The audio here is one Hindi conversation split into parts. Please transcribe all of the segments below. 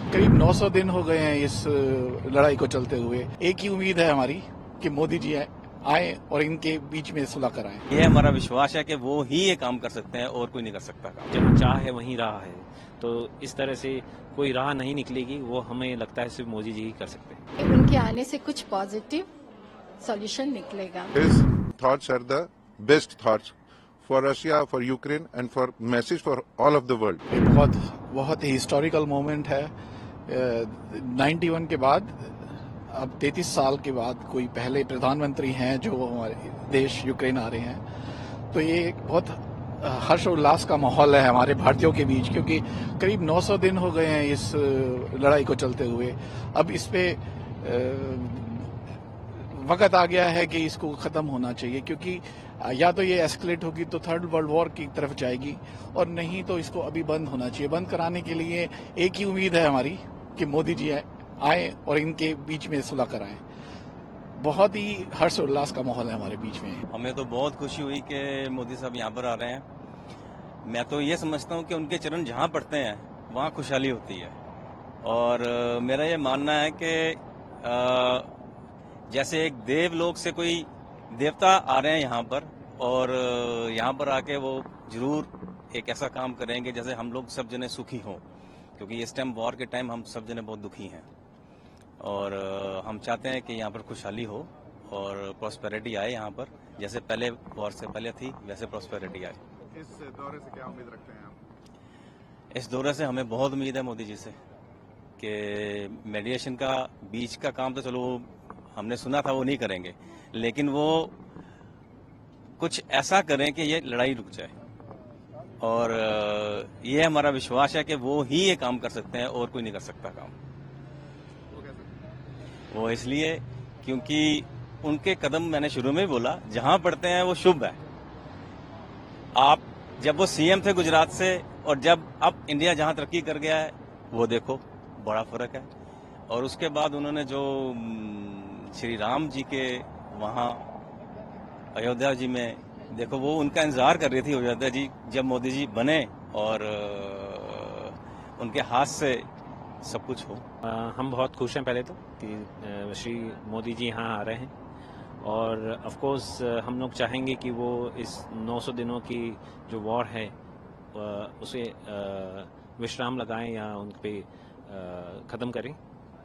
करीब 900 दिन हो गए हैं इस लड़ाई को चलते हुए। एक ही उम्मीद है हमारी कि मोदी जी आए और इनके बीच में सुलह कराएं। ये हमारा विश्वास है कि वो ही ये काम कर सकते हैं और कोई नहीं कर सकता काम। जहाँ चाह है वहीं राह है, तो इस तरह से कोई राह नहीं निकलेगी, वो हमें लगता है सिर्फ मोदी जी ही कर सकते हैं। उनके आने से कुछ पॉजिटिव सॉल्यूशन निकलेगा। His thoughts are the best thoughts for Russia, for Ukraine, and for message for all of the world. ये बहुत ही हिस्टोरिकल मोमेंट है। 91 के बाद अब 33 साल के बाद कोई पहले प्रधानमंत्री हैं जो हमारे देश यूक्रेन आ रहे हैं, तो ये एक बहुत हर्ष उल्लास का माहौल है हमारे भारतीयों के बीच, क्योंकि करीब 900 दिन हो गए हैं इस लड़ाई को चलते हुए। अब इस पे वक्त आ गया है कि इसको खत्म होना चाहिए, क्योंकि या तो ये एस्केलेट होगी तो थर्ड वर्ल्ड वॉर की तरफ जाएगी, और नहीं तो इसको अभी बंद होना चाहिए। बंद कराने के लिए एक ही उम्मीद है हमारी कि मोदी जी आए और इनके बीच में सुलह कराएं। बहुत ही हर्ष उल्लास का माहौल है हमारे बीच में। हमें तो बहुत खुशी हुई कि मोदी साहब यहाँ पर आ रहे हैं। मैं तो ये समझता हूँ कि उनके चरण जहाँ पड़ते हैं वहाँ खुशहाली होती है, और मेरा ये मानना है कि जैसे एक देवलोक से कोई देवता आ रहे हैं यहाँ पर, और यहाँ पर आके वो जरूर एक ऐसा काम करेंगे जैसे हम लोग सब जने सुखी हों, क्योंकि इस टाइम वॉर के टाइम हम सब जने बहुत दुखी हैं, और हम चाहते हैं कि यहाँ पर खुशहाली हो और प्रॉस्पेरिटी आए यहाँ पर, जैसे पहले वॉर से पहले थी वैसे प्रॉस्पेरिटी आए। इस दौरे से क्या उम्मीद रखते हैं आप? इस दौरे से हमें बहुत उम्मीद है मोदी जी से कि मेडिएशन का बीच का काम तो चलो हमने सुना था वो नहीं करेंगे, लेकिन वो कुछ ऐसा करें कि ये लड़ाई रुक जाए, और ये हमारा विश्वास है कि वो ही ये काम कर सकते हैं और कोई नहीं कर सकता काम। वो इसलिए क्योंकि उनके कदम, मैंने शुरू में ही बोला, जहां पड़ते हैं वो शुभ है। आप जब वो सीएम थे गुजरात से और जब अब इंडिया जहां तरक्की कर गया है वो देखो, बड़ा फर्क है। और उसके बाद उन्होंने जो श्री राम जी के वहां अयोध्या जी में देखो, वो उनका इंतजार कर रही थी अयोध्या जी जब मोदी जी बने, और उनके हाथ से सब कुछ हो। हम बहुत खुश हैं पहले तो कि श्री मोदी जी यहाँ आ रहे हैं, और ऑफ कोर्स हम लोग चाहेंगे कि वो इस 900 दिनों की जो वॉर है उसे विश्राम लगाएं या उन पे ख़त्म करें,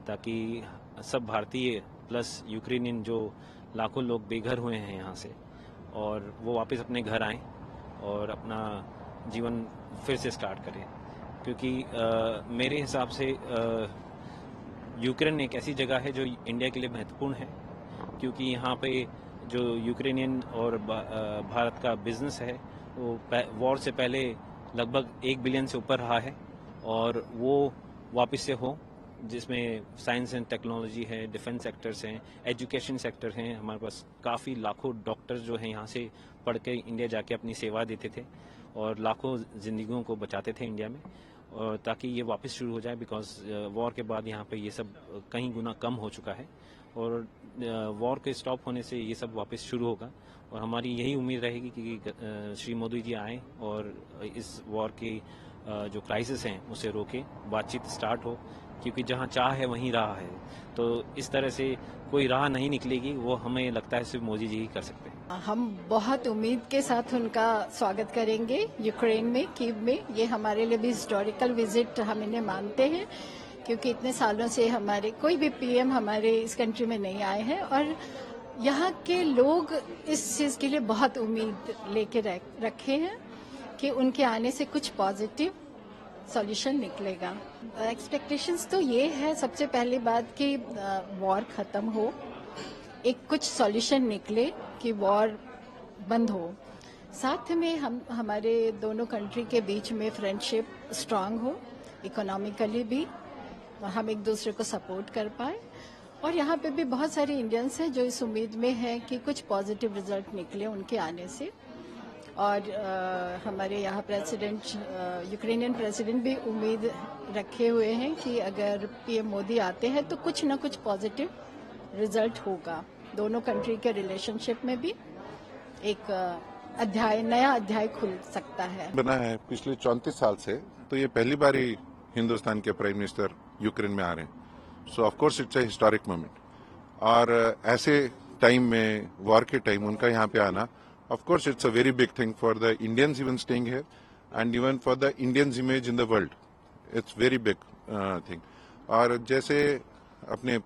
ताकि सब भारतीय प्लस यूक्रेनियन जो लाखों लोग बेघर हुए हैं यहाँ से, और वो वापस अपने घर आएं और अपना जीवन फिर से स्टार्ट करें। क्योंकि मेरे हिसाब से यूक्रेन एक ऐसी जगह है जो इंडिया के लिए महत्वपूर्ण है, क्योंकि यहाँ पे जो यूक्रेनियन और भारत का बिजनेस है वो वॉर से पहले लगभग 1 बिलियन से ऊपर रहा है, और वो वापस से हो, जिसमें साइंस एंड टेक्नोलॉजी है, डिफेंस सेक्टर्स हैं, एजुकेशन सेक्टर हैं। हमारे पास काफ़ी लाखों डॉक्टर्स जो हैं यहाँ से पढ़ के इंडिया जाके अपनी सेवा देते थे और लाखों ज़िंदगियों को बचाते थे इंडिया में, और ताकि ये वापस शुरू हो जाए, बिकॉज वॉर के बाद यहाँ पे ये सब कई गुना कम हो चुका है, और वॉर के स्टॉप होने से ये सब वापस शुरू होगा। और हमारी यही उम्मीद रहेगी कि श्री मोदी जी आएँ और इस वॉर की जो क्राइसिस हैं उसे रोके, बातचीत स्टार्ट हो, क्योंकि जहाँ चाह है वहीं राह है। तो इस तरह से कोई राह नहीं निकलेगी, वो हमें लगता है सिर्फ मोदी जी ही कर सकते हैं। हम बहुत उम्मीद के साथ उनका स्वागत करेंगे यूक्रेन में, कीव में। ये हमारे लिए भी हिस्टोरिकल विजिट हम इन्हें मानते हैं, क्योंकि इतने सालों से हमारे कोई भी पीएम हमारे इस कंट्री में नहीं आए हैं, और यहाँ के लोग इस चीज़ के लिए बहुत उम्मीद लेके रखे हैं कि उनके आने से कुछ पॉजिटिव सॉल्यूशन निकलेगा। एक्सपेक्टेशंस तो ये है, सबसे पहली बात कि वॉर खत्म हो, एक कुछ सॉल्यूशन निकले कि वॉर बंद हो। साथ में हमारे दोनों कंट्री के बीच में फ्रेंडशिप स्ट्रांग हो, इकोनॉमिकली भी हम एक दूसरे को सपोर्ट कर पाए। और यहाँ पे भी बहुत सारे इंडियंस हैं जो इस उम्मीद में हैं कि कुछ पॉजिटिव रिजल्ट निकले उनके आने से। और हमारे यहाँ प्रेसिडेंट, यूक्रेनियन प्रेसिडेंट भी उम्मीद रखे हुए हैं कि अगर पीएम मोदी आते हैं तो कुछ ना कुछ पॉजिटिव रिजल्ट होगा। दोनों कंट्री के रिलेशनशिप में भी एक नया अध्याय खुल सकता है। बना है पिछले 34 साल से, तो ये पहली बार ही हिंदुस्तान के प्राइम मिनिस्टर यूक्रेन में आ रहे हैं। सो of course it's a historic moment. और ऐसे टाइम में, वॉर के टाइम, उनका यहाँ पे आना, of course it's a very big thing for the Indians even staying here and even for the Indians image in the world. It's very big thing. और जैसे अपने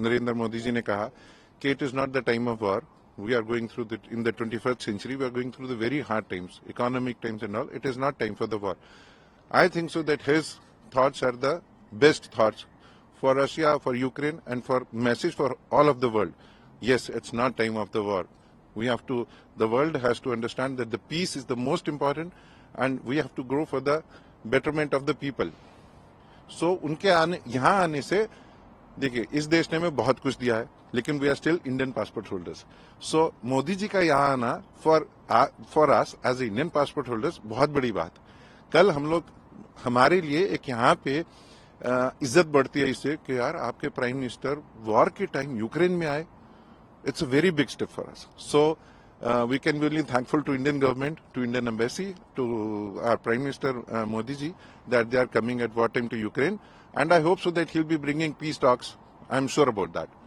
नरेंद्र मोदी जी ने कहा कि it is not the time of war, we are going through in the 21st century, we are going through the very hard times, economic times and all. It is not time for the war. I think so that his thoughts are the best thoughts for Russia, for Ukraine, and for message for all of the world. Yes, it's not time of the war. The world has to understand that the peace is the most important, and we have to grow for the betterment of the people. So उनके यहाँ आने से, देखिए, इस देश ने हमें बहुत कुछ दिया है, लेकिन we are still Indian passport holders. So Modi ji का यहाँ आना for us as Indian passport holders बहुत बड़ी बात। कल हमारे लिए एक यहाँ पे इज्जत बढ़ती है इससे कि यार आपके प्राइम मिनिस्टर वॉर के टाइम यूक्रेन में आए। It's a very big step for us. So we can be really thankful to Indian government, to Indian embassy, to our Prime Minister Modi ji, that they are coming at war time to Ukraine, and I hope so that he'll be bringing peace talks. I'm sure about that.